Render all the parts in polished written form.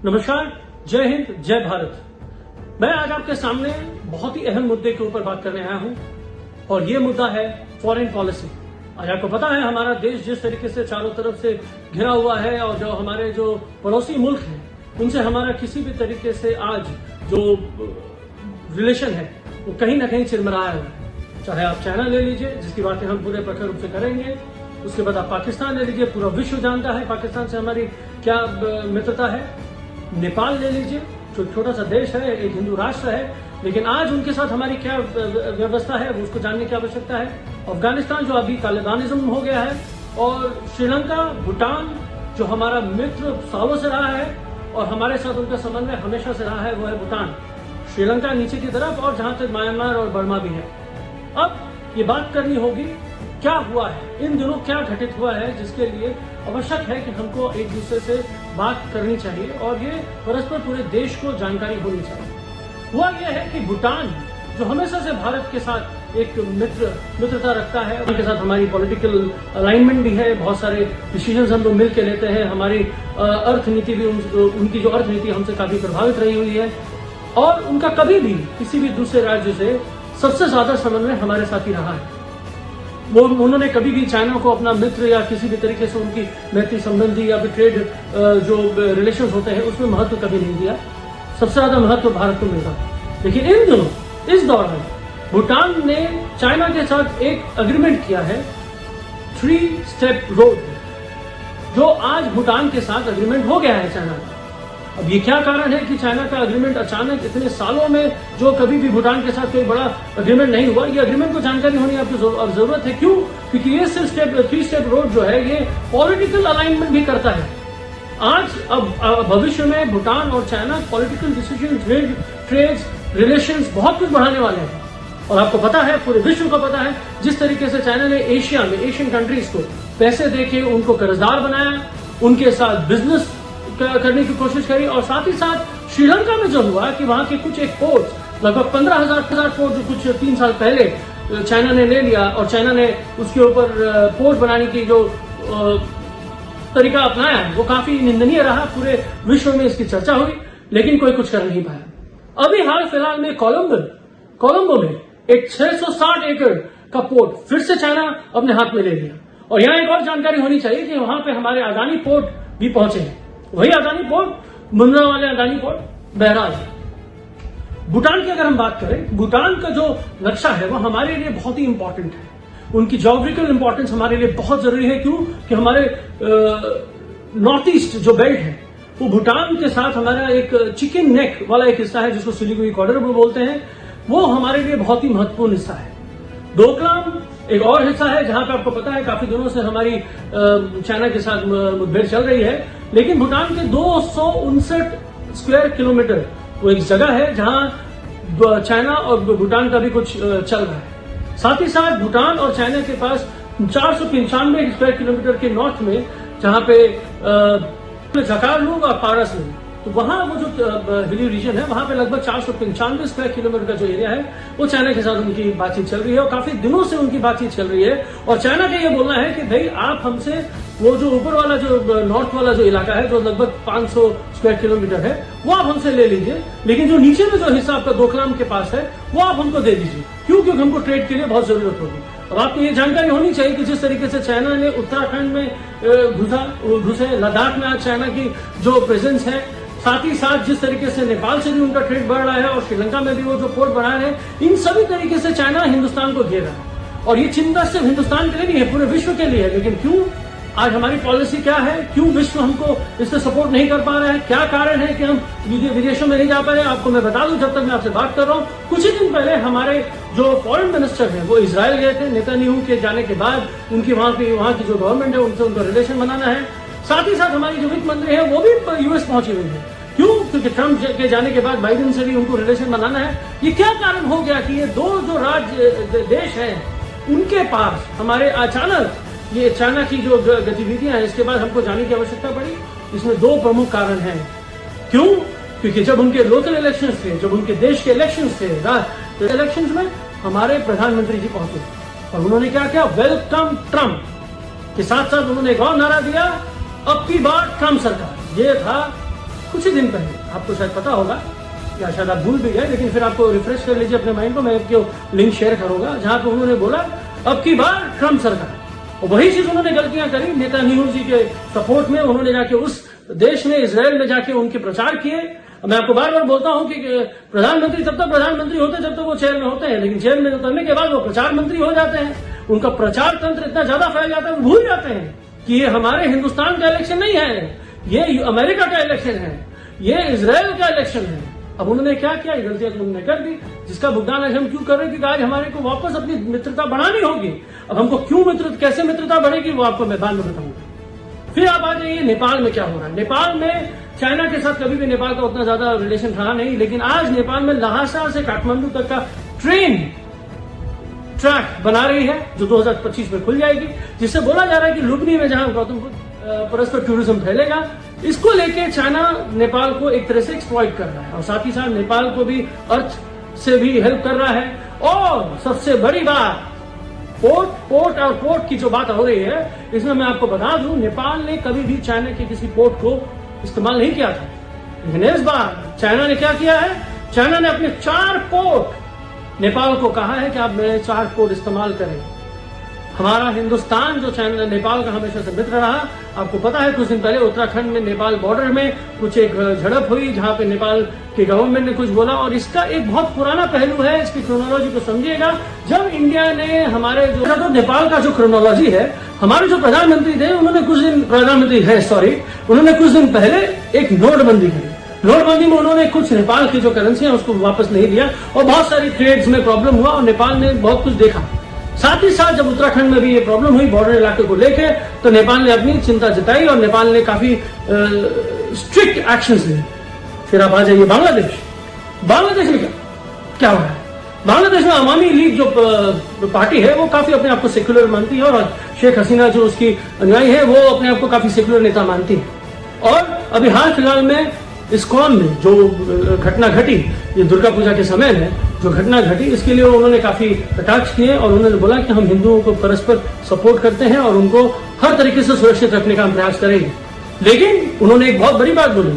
नमस्कार, जय हिंद, जय भारत। मैं आज आपके सामने बहुत ही अहम मुद्दे के ऊपर बात करने आया हूं और ये मुद्दा है फॉरेन पॉलिसी। आज आपको पता है हमारा देश जिस तरीके से चारों तरफ से घिरा हुआ है और जो हमारे जो पड़ोसी मुल्क हैं उनसे हमारा किसी भी तरीके से आज जो रिलेशन है वो कहीं ना कहीं चिरमराया हुआ है। चाहे आप चाइना ले लीजिए जिसकी बातें हम पूरे प्रखर रूप से करेंगे, उसके बाद आप पाकिस्तान ले लीजिए, पूरा विश्व जानता है पाकिस्तान से हमारी क्या मित्रता है। नेपाल ले लीजिए जो छोटा सा देश है, एक हिंदू राष्ट्र है, लेकिन आज उनके साथ हमारी क्या व्यवस्था है वो उसको जानने की आवश्यकता है। अफगानिस्तान जो अभी तालिबानिज्म हो गया है, और श्रीलंका, भूटान जो हमारा मित्र सालों से रहा है और हमारे साथ उनका समन्वय हमेशा से रहा है, वो है भूटान। श्रीलंका नीचे की तरफ और जहां तक म्यांमार और बर्मा भी है। अब ये बात करनी होगी क्या हुआ है, इन दिनों क्या घटित हुआ है, जिसके लिए आवश्यक है कि हमको एक दूसरे से बात करनी चाहिए और ये परस्पर पूरे देश को जानकारी होनी चाहिए। हुआ यह है कि भूटान जो हमेशा से भारत के साथ एक मित्रता रखता है, उनके साथ हमारी पॉलिटिकल अलाइनमेंट भी है, बहुत सारे डिसीजंस हम लोग मिलकर लेते हैं, हमारी अर्थनीति भी उनकी जो अर्थनीति हमसे काफी प्रभावित रही हुई है और उनका कभी भी किसी भी दूसरे राज्य से सबसे ज्यादा समन्वय हमारे साथ ही रहा है। वो उन्होंने कभी भी चाइना को अपना मित्र या किसी भी तरीके से उनकी मैत्री संबंधी या फिर ट्रेड जो रिलेशन होते हैं उसमें महत्व कभी नहीं दिया। सबसे ज्यादा महत्व भारत को मिलता है। लेकिन इन दिनों इस दौरान भूटान ने चाइना के साथ एक अग्रीमेंट किया है, 3 स्टेप रोड, जो आज भूटान के साथ अग्रीमेंट हो गया है चाइना का। अब ये क्या कारण है कि चाइना का अग्रीमेंट अचानक इतने सालों में जो कभी भी भूटान के साथ कोई बड़ा अग्रीमेंट नहीं हुआ, ये अग्रीमेंट को जानकारी होनी आपकी जरूरत है। क्यों? क्योंकि ये 3 स्टेप रोड जो है ये पॉलिटिकल अलाइनमेंट भी करता है। आज अब भविष्य में भूटान और China political decision, trade relations बहुत कुछ बढ़ाने वाले हैं। और आपको पता है, पूरे विश्व को पता है, जिस तरीके से चाइना ने एशिया में एशियन कंट्रीज को पैसे देके उनको कर्जदार बनाया, उनके साथ बिजनेस करने की कोशिश करी, और साथ ही साथ श्रीलंका में जो हुआ कि वहां के कुछ एक पोर्ट, लगभग 15,000 पोर्ट जो कुछ 3 साल पहले चाइना ने ले लिया और चाइना ने उसके ऊपर पोर्ट बनाने की जो तरीका अपनाया है वो काफी निंदनीय रहा। पूरे विश्व में इसकी चर्चा हुई लेकिन कोई कुछ कर नहीं पाया। अभी हाल फिलहाल में कोलंबो में एक 660 एकड़ का पोर्ट फिर से चाइना अपने हाथ में ले लिया। और यहाँ एक और जानकारी होनी चाहिए कि वहां पे हमारे अदानी पोर्ट भी पहुंचे हैं, वही अदानी पोर्ट, मुंद्रा वाले अदानी पोर्ट बहराल। भूटान की अगर हम बात करें, भूटान का जो नक्शा है वो हमारे लिए बहुत ही इंपॉर्टेंट है। उनकी ज्योग्राफिकल इंपॉर्टेंस हमारे लिए बहुत जरूरी है। क्यों? कि हमारे नॉर्थ ईस्ट जो बेल्ट है वो भूटान के साथ हमारा एक चिकन नेक वाला एक हिस्सा है जिसको सिलीगुड़ी कॉरिडोर बोलते हैं, वो हमारे लिए बहुत ही महत्वपूर्ण हिस्सा है। डोकलाम एक और हिस्सा है जहां पे आपको पता है काफी दिनों से हमारी चाइना के साथ मुठभेड़ चल रही है, लेकिन भूटान के 259 स्क्वायर किलोमीटर वो एक जगह है जहां चाइना और भूटान का भी कुछ चल रहा है। साथ ही साथ भूटान और चाइना के पास 495 स्क्वायर किलोमीटर के नॉर्थ में जहां पे जकारलूग और पारसलूग, तो वहां वो जो हिली रीजन है वहां पे लगभग 495 स्क्वायर किलोमीटर का जो एरिया है वो चाइना के साथ उनकी बातचीत चल रही है और काफी दिनों से उनकी बातचीत चल रही है। और चाइना का ये बोलना है कि भाई आप हमसे वो जो ऊपर वाला जो नॉर्थ वाला जो इलाका है जो लगभग 500 स्क्वायर किलोमीटर है वो आप हमसे ले लीजिए, लेकिन जो नीचे में जो हिस्सा आपका डोकलाम के पास है वो आप हमको दे दीजिए। क्यों? क्योंकि हमको ट्रेड के लिए बहुत जरूरत होगी। और आपको ये जानकारी होनी चाहिए कि जिस तरीके से चाइना ने उत्तराखंड में घुसे, लद्दाख में आज चाइना की जो प्रेजेंस है, साथ ही साथ जिस तरीके से नेपाल से भी उनका ट्रेड बढ़ रहा है और श्रीलंका में भी वो जो पोर्ट बढ़ा है, इन सभी तरीके से चाइना हिंदुस्तान को घेर रहा है। और ये चिंता सिर्फ हिंदुस्तान के लिए नहीं है, पूरे विश्व के लिए है। लेकिन क्यों आज हमारी पॉलिसी क्या है? क्यों विश्व हमको इससे सपोर्ट नहीं कर पा रहा है? क्या कारण है कि हम विदेशों में नहीं जा पा रहे? आपको मैं बता दूं, जब तक मैं आपसे बात कर रहा हूं, कुछ ही दिन पहले हमारे जो फॉरेन मिनिस्टर हैं वो इजरायल गए थे। नेतन्याहू के जाने के बाद उनकी वहां की जो गवर्नमेंट है उनसे उनका रिलेशन बनाना है। साथ ही साथ हमारी जो वित्त मंत्री है वो भी यूएस पहुंची हुई है। क्यों? क्योंकि ट्रंप के जाने के बाद बाइडेन से भी उनको रिलेशन बनाना है। ये क्या कारण हो गया कि ये दो जो राज्य देश हैं उनके पास हमारे अचानक ये चाइना की जो गतिविधियां हैं इसके बाद हमको जाने की आवश्यकता पड़ी? इसमें 2 प्रमुख कारण हैं। क्यों? क्योंकि जब उनके लोकल इलेक्शंस थे, जब उनके देश के इलेक्शंस थे, इलेक्शंस में हमारे प्रधानमंत्री जी पहुंचे और उन्होंने क्या किया? वेलकम ट्रंप के साथ साथ उन्होंने एक और नारा दिया, अब की बार ट्रंप सरकार। ये था कुछ ही दिन पहले, आपको शायद पता होगा या शायद आप भूल भी गए, लेकिन फिर आपको रिफ्रेश कर लीजिए अपने माइंड को, मैं आपको लिंक शेयर करूंगा, जहां पे उन्होंने बोला अब की बार ट्रंप सरकार, और वही चीज उन्होंने गलतियां करी नेतान्याहू जी के सपोर्ट में। उन्होंने जाके उस देश में, इजराइल में जाके उनके प्रचार किए। मैं आपको बार बार बोलता हूं कि प्रधानमंत्री तब तक प्रधानमंत्री होते जब तक वो चेयर में होते हैं, लेकिन चेयर में उतरने के बाद वो प्रचार मंत्री हो जाते हैं। उनका प्रचार तंत्र इतना ज्यादा फैल जाता है, वो भूल जाते हैं कि ये हमारे हिंदुस्तान का इलेक्शन नहीं है, ये अमेरिका का इलेक्शन है, ये इजराइल का इलेक्शन है। अब उन्होंने क्या किया, गलतियां तो उन्होंने कर दी, जिसका भुगतान आज हम क्यों कर रहे हैं, क्योंकि आज हमारे को वापस अपनी मित्रता बढ़ानी होगी। अब हमको क्यों कैसे मित्रता बढ़ेगी वो आपको मैं बाद में बताऊंगा। फिर आप आ जाइए नेपाल में क्या हो रहा है। नेपाल में चाइना के साथ कभी भी नेपाल का उतना ज्यादा रिलेशन रहा नहीं, लेकिन आज नेपाल में लहासा से काठमांडू तक का ट्रेन ट्रैक बना रही है, जो 2025 में खुल जाएगी, जिससे बोला जा रहा है कि लुम्बिनी में जहां गौतम बुद्ध परस्पर टूरिज्म फैलेगा, इसको लेके चाइना नेपाल को एक तरह से एक्सप्लॉइट कर रहा है, और साथ ही साथ नेपाल को भी अर्थ से भी हेल्प कर रहा है। और सबसे बड़ी बात, पोर्ट की जो बात हो रही है, इसमें मैं आपको बता दूं, नेपाल ने कभी भी चाइना के किसी पोर्ट को इस्तेमाल नहीं किया था, लेकिन इस बार चाइना ने क्या किया है, चाइना ने अपने 4 पोर्ट नेपाल को कहा है कि आप मेरे 4 पोर्ट इस्तेमाल करें। हमारा हिंदुस्तान जो चाइना नेपाल का हमेशा से मित्र रहा, आपको पता है कुछ दिन पहले उत्तराखंड में नेपाल बॉर्डर में कुछ एक झड़प हुई, जहां पे नेपाल के गवर्नमेंट ने कुछ बोला, और इसका एक बहुत पुराना पहलू है, इसकी क्रोनोलॉजी को समझिएगा। जब इंडिया ने हमारे जो नेपाल का जो क्रोनोलॉजी है, हमारे जो प्रधानमंत्री थे उन्होंने कुछ दिन पहले एक नोटबंदी की। नोटबंदी में उन्होंने कुछ नेपाल की जो करेंसी है उसको वापस नहीं दिया, और बहुत सारी ट्रेड्स में प्रॉब्लम हुआ, और नेपाल ने बहुत कुछ देखा। साथ ही साथ जब उत्तराखंड में भी ये प्रॉब्लम हुई बॉर्डर इलाके को लेके, तो नेपाल ने अपनी चिंता जताई और नेपाल ने काफी स्ट्रिक्ट एक्शंस लिए। फिर आप आ जाइए बांग्लादेश में क्या हो रहा है। बांग्लादेश में अवामी लीग जो पार्टी है वो काफी अपने आप को सेक्युलर मानती है, और शेख हसीना जो उसकी अनुयायी है वो अपने आप को काफी सेक्युलर नेता मानती है। और अभी हाल फिलहाल में इस्कॉन में जो घटना घटी, ये दुर्गा पूजा के समय में जो घटना घटी, इसके लिए उन्होंने काफी कटाक्ष किए, और उन्होंने बोला कि हम हिंदुओं को परस्पर सपोर्ट करते हैं और उनको हर तरीके से सुरक्षित रखने का हम प्रयास करेंगे। लेकिन उन्होंने एक बहुत बड़ी बात बोली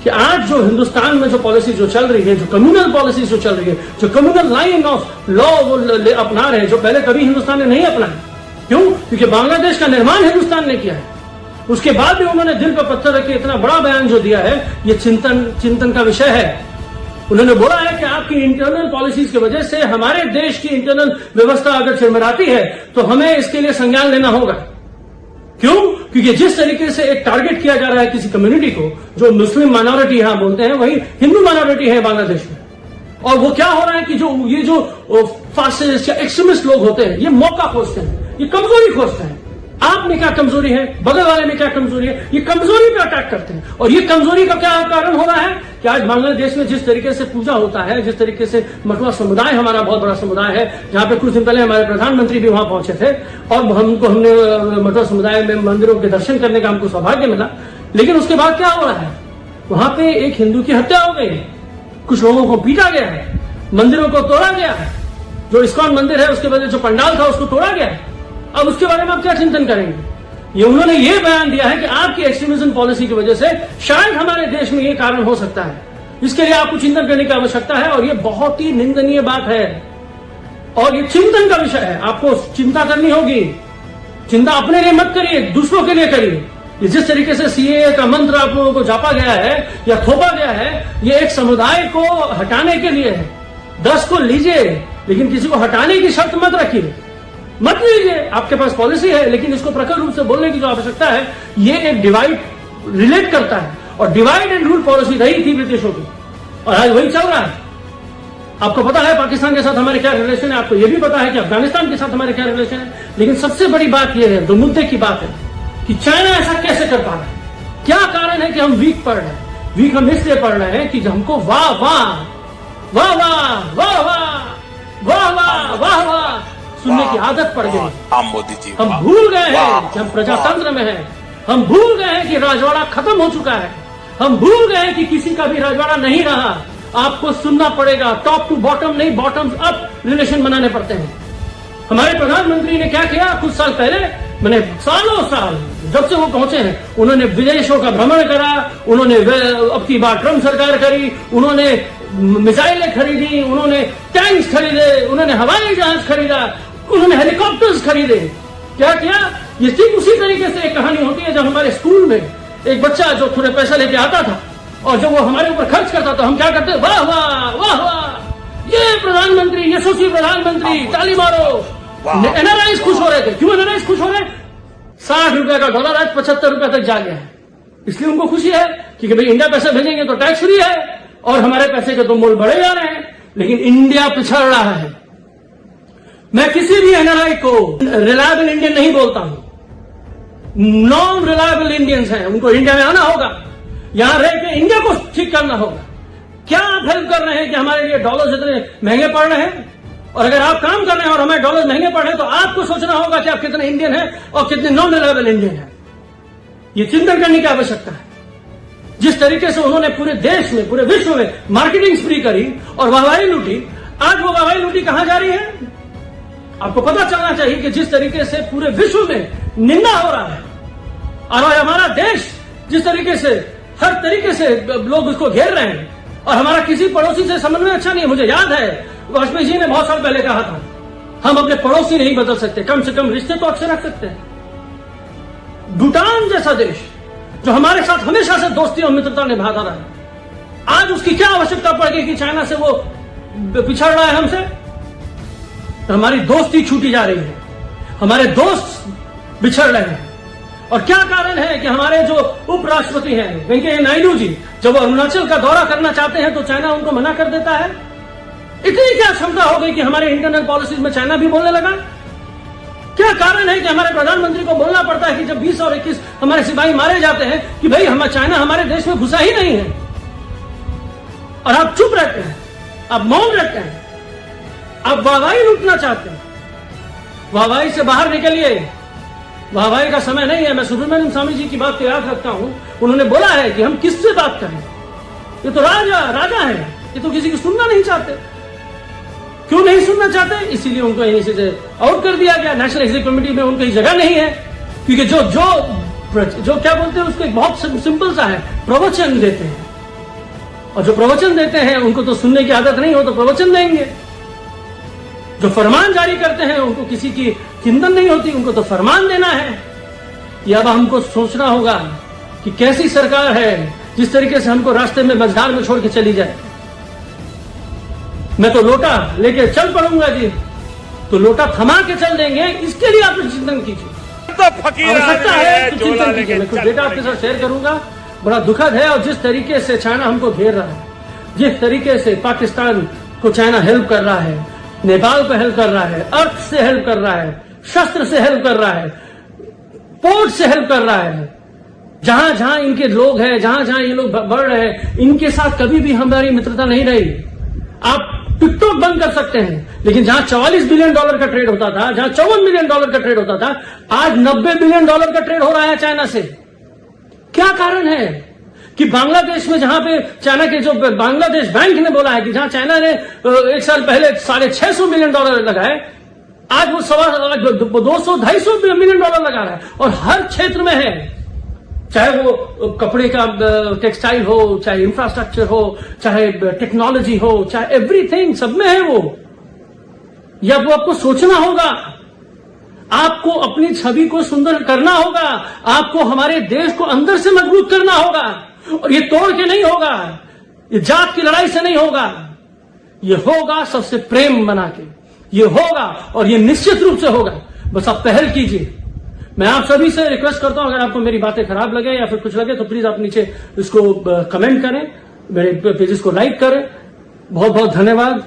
कि आज जो हिंदुस्तान में जो पॉलिसी जो चल रही है, जो कम्युनल पॉलिसी जो चल रही है, जो कम्युनल लाइन ऑफ लॉ वो अपना रहे हैं, जो पहले कभी हिंदुस्तान ने नहीं अपनाया। क्यों? क्योंकि बांग्लादेश का निर्माण हिंदुस्तान ने किया है। उसके बाद भी उन्होंने दिल पर पत्थर रख के इतना बड़ा बयान जो दिया है, ये चिंतन का विषय है। उन्होंने बोला है कि आपकी इंटरनल पॉलिसीज की वजह से हमारे देश की इंटरनल व्यवस्था अगर चिरमिराती है तो हमें इसके लिए संज्ञान लेना होगा। क्यों? क्योंकि जिस तरीके से एक टारगेट किया जा रहा है किसी कम्युनिटी को, जो मुस्लिम माइनॉरिटी यहां बोलते हैं, वही हिंदू माइनॉरिटी है बांग्लादेश में। और वो क्या हो रहा है कि जो फासिस्ट या एक्सट्रीमिस्ट लोग होते हैं, ये मौका खोजते हैं, ये कमजोरी खोजते हैं। आप में क्या कमजोरी है, बगल वाले में क्या कमजोरी है, ये कमजोरी पे अटैक करते हैं। और ये कमजोरी का क्या कारण हो रहा है कि आज बांग्लादेश में जिस तरीके से पूजा होता है, जिस तरीके से मटुआ समुदाय हमारा बहुत बड़ा समुदाय है, जहां पे कुछ दिन पहले हमारे प्रधानमंत्री भी वहां पहुंचे थे, और हमने मटुआ समुदाय में मंदिरों के दर्शन करने का हमको सौभाग्य मिला। लेकिन उसके बाद क्या हो रहा है, वहां पे एक हिंदू की हत्या हो गई, कुछ लोगों को पीटा गया है, मंदिरों को तोड़ा गया है, जो इस्कॉन मंदिर है उसके वजह जो पंडाल था उसको तोड़ा गया है। अब उसके बारे में आप क्या चिंतन करेंगे? ये उन्होंने ये बयान दिया है कि आपकी एक्सट्रीमिज्म पॉलिसी की वजह से शायद हमारे देश में ये कारण हो सकता है। इसके लिए आपको चिंतन करने की आवश्यकता है, और ये बहुत ही निंदनीय बात है, और ये चिंतन का विषय है। आपको चिंता करनी होगी। चिंता अपने लिए मत करिए, दूसरों के लिए करिए। जिस तरीके से सीएए का मंत्र आप लोगों को जापा गया है या थोपा गया है, ये एक समुदाय को हटाने के लिए है। 10 को लीजिए, लेकिन किसी को हटाने की शर्त मत रखिए, मत लीजिए। आपके पास पॉलिसी है, लेकिन इसको प्रखर रूप से बोलने की जो आवश्यकता है, ये एक डिवाइड रिलेट करता है, और डिवाइड एंड रूल पॉलिसी रही थी ब्रिटिशों की, और आज वही चल रहा है। आपको पता है पाकिस्तान के साथ हमारे क्या रिलेशन है, आपको यह भी पता है कि अफगानिस्तान के साथ हमारे क्या रिलेशन है। लेकिन सबसे बड़ी बात यह है, जो मुद्दे की बात है, कि चाइना ऐसा कैसे कर पा रहा है, क्या कारण है कि हम वीक पढ़ रहे हैं। वीक हम इसलिए पढ़ रहे हैं कि हमको वाह वाह वाह वाह वाह वाह वाह वाह वाह वाह सुनने की आदत पड़ गई। मोदी जी, हम भूल गए हैं कि हम प्रजातंत्र में हैं। हम भूल गए हैं कि राजवाड़ा खत्म हो चुका है। हम भूल गए हैं कि किसी का भी राजवाड़ा नहीं रहा। आपको सुनना पड़ेगा, टॉप टू बॉटम नहीं, बॉटम अप रिलेशन बनाने पड़ते हैं। हमारे प्रधानमंत्री ने क्या किया कुछ साल पहले, मैंने सालों साल जब से वो पहुंचे हैं, उन्होंने विदेशों का भ्रमण करा, उन्होंने अब की बार ट्रम्प सरकार करी, उन्होंने मिसाइलें खरीदी, उन्होंने टैंक्स खरीदे, उन्होंने हवाई जहाज खरीदा, उन्होंने हेलीकॉप्टर्स खरीदे। क्या किया? ये ठीक उसी तरीके से एक कहानी होती है जब हमारे स्कूल में एक बच्चा जो थोड़े पैसा लेके आता था और जब वो हमारे ऊपर खर्च करता था, हम क्या करते? वाह वाह वाह वाह, ये प्रधानमंत्री, यशस्वी प्रधानमंत्री, ताली मारो। एनआरआईज खुश हो रहे थे। क्यों एनआरआईज खुश हो रहे? 60 रुपए का डॉलर आज 75 रुपए तक जा गया है, इसलिए उनको खुशी है कि भाई इंडिया पैसे भेजेंगे तो टैक्स फ्री है और हमारे पैसे के तो मोल बढ़े जा रहे हैं। लेकिन इंडिया पिछड़ रहा है। मैं किसी भी एनआरआई को रिलायबल इंडियन नहीं बोलता हूं। नॉन रिलायबल इंडियंस हैं, उनको इंडिया में आना होगा, यहां रह के इंडिया को ठीक करना होगा। क्या आप हेल्प कर रहे हैं कि हमारे लिए डॉलर इतने महंगे पड़ रहे हैं? और अगर आप काम कर रहे हैं और हमें डॉलर महंगे पड़ रहे हैं तो आपको सोचना होगा कि आप कितने इंडियन हैं और कितने नॉन रिलायबल इंडियन हैं। ये चिंतन करने की आवश्यकता है। जिस तरीके से उन्होंने पूरे देश में, पूरे विश्व में मार्केटिंग स्प्री करी और वाहवाही लूटी, आज वो वाहवाही लूटी कहां जा रही है? आपको पता चलना चाहिए कि जिस तरीके से पूरे विश्व में निंदा हो रहा है और हमारा देश जिस तरीके से हर तरीके से लोग उसको घेर रहे हैं और हमारा किसी पड़ोसी से समन्वय अच्छा नहीं। मुझे याद है वाजपेयी जी ने बहुत साल पहले कहा था, हम अपने पड़ोसी नहीं बदल सकते, कम से कम रिश्ते तो अच्छे रख सकते हैं। भूटान जैसा देश जो हमारे साथ हमेशा से दोस्ती और मित्रता निभाता रहा है, आज उसकी क्या आवश्यकता पड़ गई कि चाइना से वो पिछड़ रहा है हमसे? तो हमारी दोस्ती छूटी जा रही है, हमारे दोस्त बिछड़ रहे हैं। और क्या कारण है कि हमारे जो उपराष्ट्रपति हैं वेंकैया नायडू जी, जब वो अरुणाचल का दौरा करना चाहते हैं तो चाइना उनको मना कर देता है। इतनी क्या क्षमता हो गई कि हमारे इंटरनल पॉलिसीज में चाइना भी बोलने लगा? क्या कारण है कि हमारे प्रधानमंत्री को बोलना पड़ता है कि जब 20 और 21 हमारे सिपाही मारे जाते हैं कि भाई हम चाइना हमारे देश में घुसा ही नहीं है, और आप चुप रहते हैं, आप मौन रहते हैं, आप वाहवाही लूटना चाहते हैं। वाहवाही से बाहर निकलिए, वाहवाही का समय नहीं है। मैं सुब्रमण्यम स्वामी जी की बात को याद रखता हूं, उन्होंने बोला है कि हम किससे बात करें, ये तो राजा है, ये तो किसी की सुनना नहीं चाहते। क्यों नहीं सुनना चाहते? इसीलिए उनको यहीं से आउट कर दिया गया। नेशनल एग्जीक्यूटिव कमेटी में उनकी जगह नहीं है, क्योंकि जो क्या बोलते हैं उसको एक बहुत सिंपल सा है, प्रवचन देते हैं, और जो प्रवचन देते हैं उनको तो सुनने की आदत नहीं हो तो प्रवचन देंगे। जो फरमान जारी करते हैं उनको किसी की चिंतन नहीं होती, उनको तो फरमान देना है। ये अब हमको सोचना होगा कि कैसी सरकार है जिस तरीके से हमको रास्ते में मझधार में छोड़ के चली जाए। मैं तो लोटा लेके चल पड़ूंगा जी, तो लोटा थमा के चल देंगे, इसके लिए आप चिंतन कीजिए। आवश्यकता है तो चिंतन कीजिए। मैं कुछ डेटा आपके साथ शेयर करूंगा, बड़ा दुखद है। और जिस तरीके से चाइना हमको घेर रहा है, जिस तरीके से पाकिस्तान को चाइना हेल्प कर रहा है, नेपाल को हेल्प कर रहा है, अर्थ से हेल्प कर रहा है, शस्त्र से हेल्प कर रहा है, पोर्ट से हेल्प कर रहा है, जहां जहां इनके लोग हैं, जहां जहां ये लोग बढ़ रहे हैं, इनके साथ कभी भी हमारी मित्रता नहीं रही। आप टिकटॉक बंद कर सकते हैं, लेकिन जहां $44 बिलियन का ट्रेड होता था, जहां $54 बिलियन का ट्रेड होता था, आज $90 बिलियन का ट्रेड हो रहा है चाइना से। क्या कारण है कि बांग्लादेश में, जहां पे चाइना के जो बांग्लादेश बैंक ने बोला है कि जहां चाइना ने एक साल पहले $650 मिलियन लगाए, आज वो 200-250 मिलियन डॉलर लगा रहा है, और हर क्षेत्र में है, चाहे वो कपड़े का टेक्सटाइल हो, चाहे इंफ्रास्ट्रक्चर हो, चाहे टेक्नोलॉजी हो, चाहे एवरीथिंग, सब में है वो। या वो आपको सोचना होगा, आपको अपनी छवि को सुंदर करना होगा, आपको हमारे देश को अंदर से मजबूत करना होगा, और ये तोड़ के नहीं होगा, ये जात की लड़ाई से नहीं होगा, ये होगा सबसे प्रेम बना के, ये होगा, और ये निश्चित रूप से होगा। बस आप पहल कीजिए। मैं आप सभी से रिक्वेस्ट करता हूं, अगर आपको मेरी बातें खराब लगे या फिर कुछ लगे तो प्लीज आप नीचे इसको कमेंट करें, मेरे पेजेस को लाइक करें। बहुत बहुत धन्यवाद।